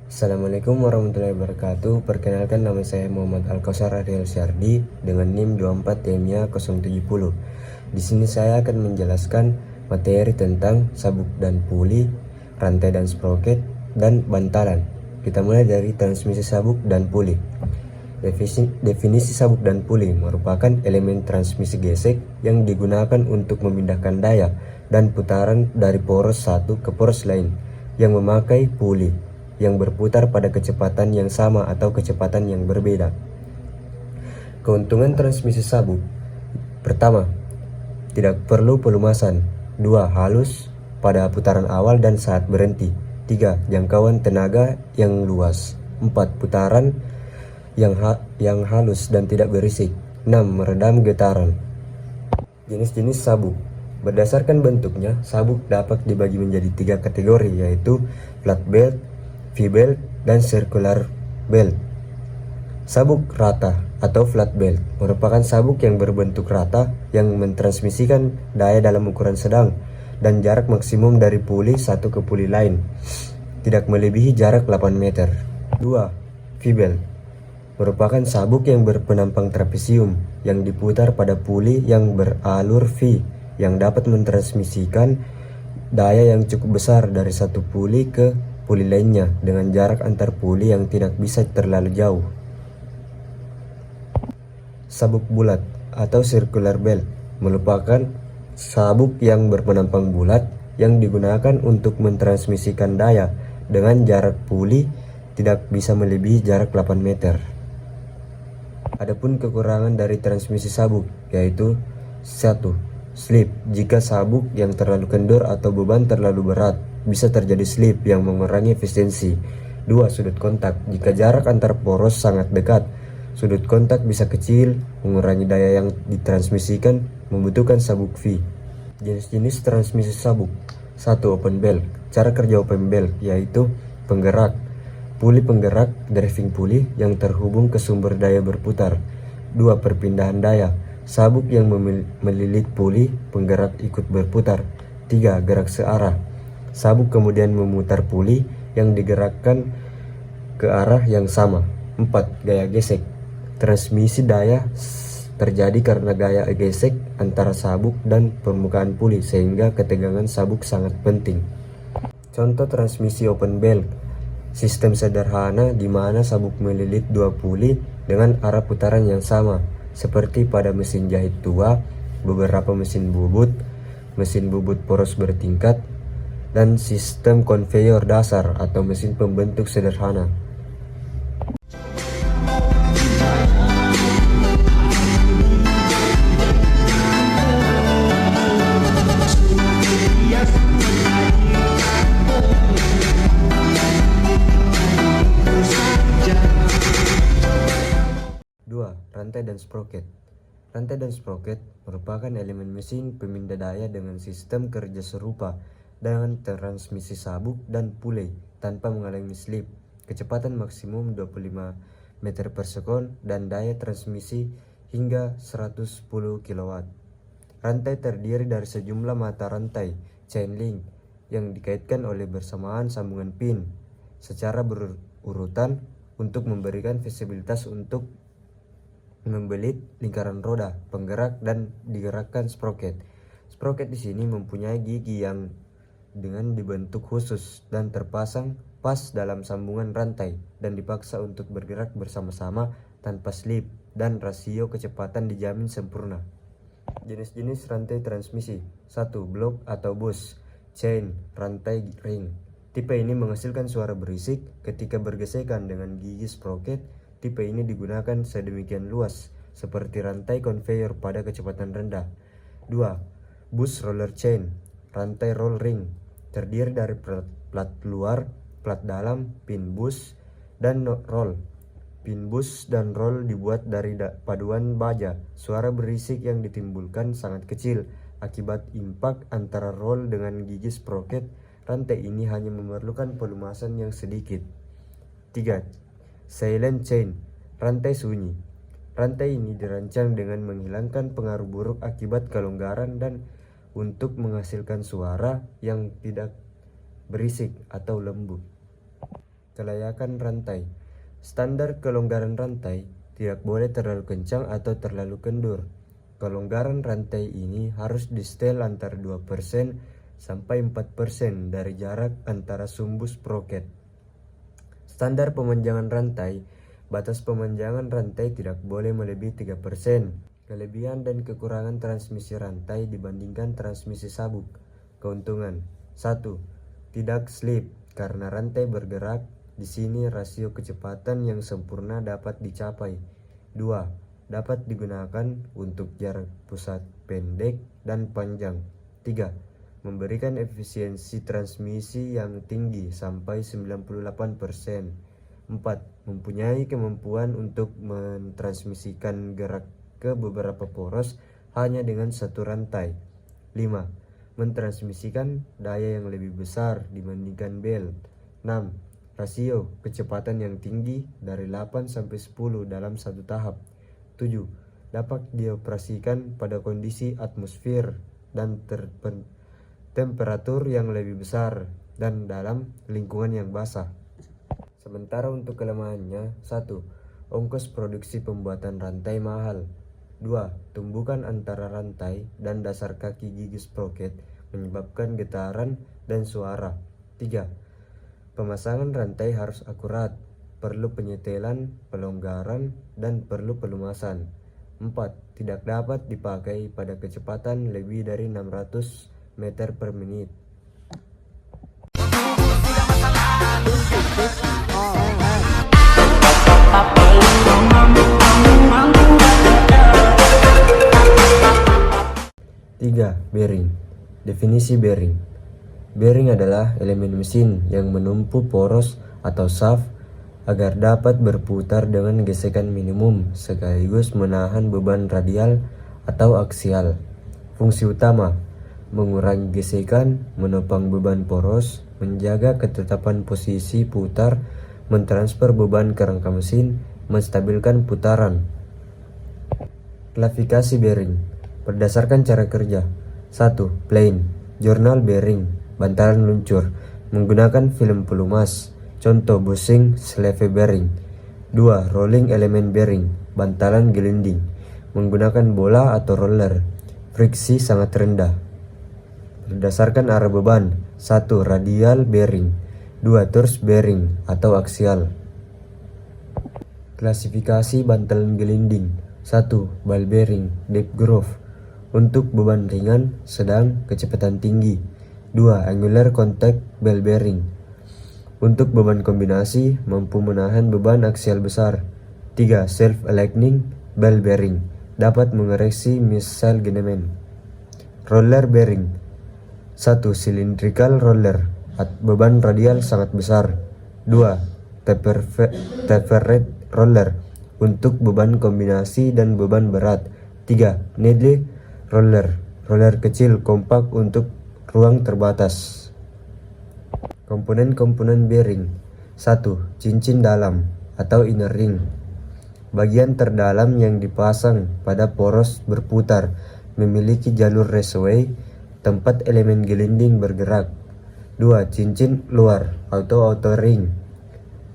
Assalamualaikum warahmatullahi wabarakatuh. Perkenalkan, nama saya Muhammad Al-Kausar Ariel Syardi dengan NIM 24 TMIA 070. Di sini saya akan menjelaskan materi tentang sabuk dan puli, rantai dan sproket, dan bantalan. Kita mulai dari transmisi sabuk dan puli. Definisi sabuk dan puli merupakan elemen transmisi gesek yang digunakan untuk memindahkan daya dan putaran dari poros satu ke poros lain yang memakai puli yang berputar pada kecepatan yang sama atau kecepatan yang berbeda. Keuntungan transmisi sabuk: pertama, tidak perlu pelumasan. 2. Halus pada putaran awal dan saat berhenti. 3. Jangkauan tenaga yang luas. 4. Putaran yang halus dan tidak berisik. 6. Meredam getaran. Jenis-jenis sabuk: berdasarkan bentuknya, sabuk dapat dibagi menjadi 3 kategori, yaitu flat belt, V-belt, dan circular belt. Sabuk rata atau flat belt merupakan sabuk yang berbentuk rata yang mentransmisikan daya dalam ukuran sedang dan jarak maksimum dari puli satu ke puli lain, tidak melebihi jarak 8 meter. 2. V-belt merupakan sabuk yang berpenampang trapesium yang diputar pada puli yang beralur V yang dapat mentransmisikan daya yang cukup besar dari satu puli ke puli lainnya dengan jarak antar puli yang tidak bisa terlalu jauh. Sabuk bulat atau circular belt merupakan sabuk yang berpenampang bulat yang digunakan untuk mentransmisikan daya dengan jarak puli tidak bisa melebihi jarak 8 meter. Adapun kekurangan dari transmisi sabuk yaitu: 1. Slip. Jika sabuk yang terlalu kendor atau beban terlalu berat, bisa terjadi slip yang mengurangi efisiensi. 2. Sudut kontak. Jika jarak antar poros sangat dekat, sudut kontak bisa kecil, mengurangi daya yang ditransmisikan, membutuhkan sabuk V. Jenis-jenis transmisi sabuk: 1. Open belt. Cara kerja open belt yaitu penggerak. Puli penggerak, driving puli yang terhubung ke sumber daya berputar. 2. Perpindahan daya. Sabuk yang melilit puli penggerak ikut berputar. 3. Gerak searah. Sabuk kemudian memutar puli yang digerakkan ke arah yang sama. 4. Gaya gesek. Transmisi daya terjadi karena gaya gesek antara sabuk dan permukaan puli sehingga ketegangan sabuk sangat penting. Contoh transmisi open belt: sistem sederhana di mana sabuk melilit dua puli dengan arah putaran yang sama, seperti pada mesin jahit tua, beberapa mesin bubut poros bertingkat, dan sistem konveyor dasar atau mesin pembentuk sederhana. Rantai dan sproket. Rantai dan sproket merupakan elemen mesin pemindah daya dengan sistem kerja serupa dengan transmisi sabuk dan puli tanpa mengalami slip, kecepatan maksimum 25 meter per sekon, dan daya transmisi hingga 110 kW. Rantai terdiri dari sejumlah mata rantai chain link yang dikaitkan oleh bersamaan sambungan pin secara berurutan untuk memberikan visibilitas untuk membelit lingkaran roda penggerak dan digerakkan sproket. Sproket di sini mempunyai gigi yang dengan dibentuk khusus dan terpasang pas dalam sambungan rantai dan dipaksa untuk bergerak bersama-sama tanpa slip, dan rasio kecepatan dijamin sempurna. Jenis-jenis rantai transmisi: 1. Blok atau bus chain rantai ring. Tipe ini menghasilkan suara berisik ketika bergesekan dengan gigi sproket. Tipe ini digunakan sedemikian luas seperti rantai konveyor pada kecepatan rendah. 2. Bus roller chain rantai roll ring, terdiri dari plat luar, plat dalam, pin bus, dan roll. Pin bus dan roll dibuat dari paduan baja. Suara berisik yang ditimbulkan sangat kecil akibat impak antara roll dengan gigi sproket. Rantai ini hanya memerlukan pelumasan yang sedikit. 3. Silent chain rantai sunyi. Rantai ini dirancang dengan menghilangkan pengaruh buruk akibat kelonggaran dan untuk menghasilkan suara yang tidak berisik atau lembut. Kelayakan rantai. Standar kelonggaran rantai tidak boleh terlalu kencang atau terlalu kendur. Kelonggaran rantai ini harus di setel antara 2% sampai 4% dari jarak antara sumbu sprocket. Standar pemanjangan rantai. Batas pemanjangan rantai tidak boleh melebihi 3%. Kelebihan dan kekurangan transmisi rantai dibandingkan transmisi sabuk. Keuntungan. 1. Tidak slip karena rantai bergerak. Di sini rasio kecepatan yang sempurna dapat dicapai. 2. Dapat digunakan untuk jarak pusat pendek dan panjang. 3. Memberikan efisiensi transmisi yang tinggi sampai 98%. 4. Mempunyai kemampuan untuk mentransmisikan gerak ke beberapa poros hanya dengan satu rantai. 5. Mentransmisikan daya yang lebih besar dibandingkan bel. 6. Rasio kecepatan yang tinggi dari 8 sampai 10 dalam satu tahap. 7. Dapat dioperasikan pada kondisi atmosfer dan temperatur yang lebih besar dan dalam lingkungan yang basah. Sementara untuk kelemahannya, 1. Ongkos produksi pembuatan rantai mahal. 2. Tumbukan antara rantai dan dasar kaki gigi sprocket menyebabkan getaran dan suara. 3. Pemasangan rantai harus akurat, perlu penyetelan, pelonggaran, dan perlu pelumasan. 4. Tidak dapat dipakai pada kecepatan lebih dari 600 meter per menit. Tiga, bearing. Definisi bearing. Bearing adalah elemen mesin yang menumpu poros atau shaft agar dapat berputar dengan gesekan minimum sekaligus menahan beban radial atau aksial. Fungsi utama: mengurangi gesekan, menopang beban poros, menjaga ketetapan posisi putar, mentransfer beban ke rangka mesin, menstabilkan putaran. Klasifikasi bearing berdasarkan cara kerja. 1. Plain, journal bearing, bantalan luncur, menggunakan film pelumas, contoh bushing slave bearing. 2. Rolling element bearing, bantalan gelinding, menggunakan bola atau roller, friksi sangat rendah. Berdasarkan arah beban. 1. Radial bearing. 2. Torus bearing atau aksial. Klasifikasi bantalan gelinding. 1. Ball bearing, deep groove, untuk beban ringan, sedang, kecepatan tinggi. 2. Angular contact ball bearing, untuk beban kombinasi, mampu menahan beban aksial besar. 3. Self-aligning ball bearing, dapat mengoreksi misalignment. Roller bearing. 1. Cylindrical roller, beban radial sangat besar. 2. Tapered roller, untuk beban kombinasi dan beban berat. 3. Needle roller, roller kecil kompak untuk ruang terbatas. Komponen-komponen bearing. 1. Cincin dalam atau inner ring, bagian terdalam yang dipasang pada poros berputar, memiliki jalur raceway tempat elemen gelinding bergerak. 2. Cincin luar atau outer ring,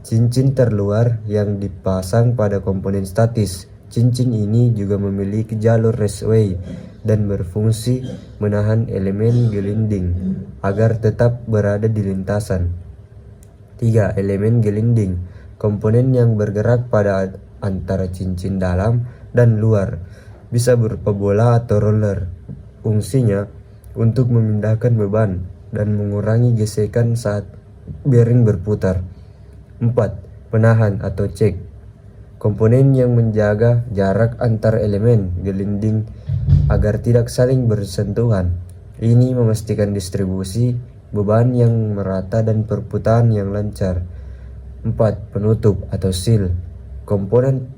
cincin terluar yang dipasang pada komponen statis. Cincin ini juga memiliki jalur raceway dan berfungsi menahan elemen gelinding agar tetap berada di lintasan. 3. Elemen gelinding, komponen yang bergerak pada antara cincin dalam dan luar, bisa berupa bola atau roller. Fungsinya untuk memindahkan beban dan mengurangi gesekan saat bearing berputar. 4. Penahan atau check, komponen yang menjaga jarak antar elemen gelinding agar tidak saling bersentuhan. Ini memastikan distribusi beban yang merata dan perputaran yang lancar. 4. Penutup atau seal, komponen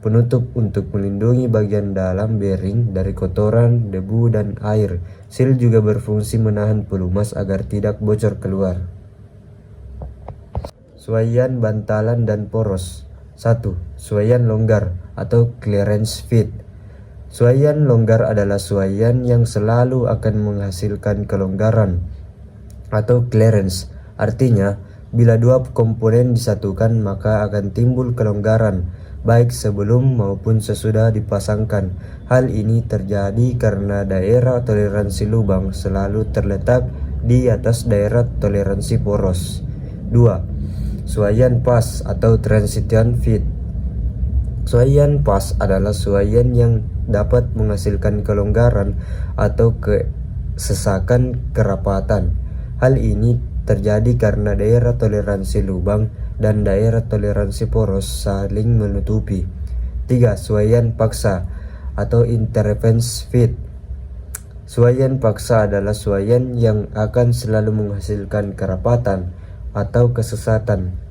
penutup untuk melindungi bagian dalam bearing dari kotoran, debu, dan air. Seal juga berfungsi menahan pelumas agar tidak bocor keluar. Suaian bantalan dan poros. 1. Suaian longgar atau clearance fit. Suaian longgar adalah suaian yang selalu akan menghasilkan kelonggaran atau clearance. Artinya, Bila dua komponen disatukan, maka akan timbul kelonggaran, baik sebelum maupun sesudah dipasangkan. Hal ini terjadi karena daerah toleransi lubang selalu terletak di atas daerah toleransi poros. 2. Suaian pas atau transition fit. Suaian pas adalah suaian yang dapat menghasilkan kelonggaran atau kesesakan kerapatan. Hal ini terjadi karena daerah toleransi lubang dan daerah toleransi poros saling menutupi. 3. Suaian paksa atau interference fit. Suaian paksa adalah suaian yang akan selalu menghasilkan kerapatan atau kesesatan.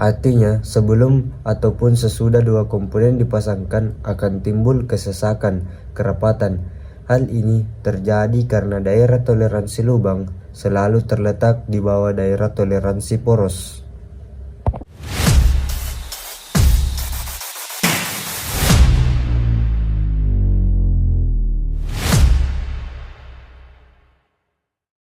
Artinya, sebelum ataupun sesudah dua komponen dipasangkan akan timbul kesesakan kerapatan. Hal ini terjadi karena daerah toleransi lubang selalu terletak di bawah daerah toleransi poros.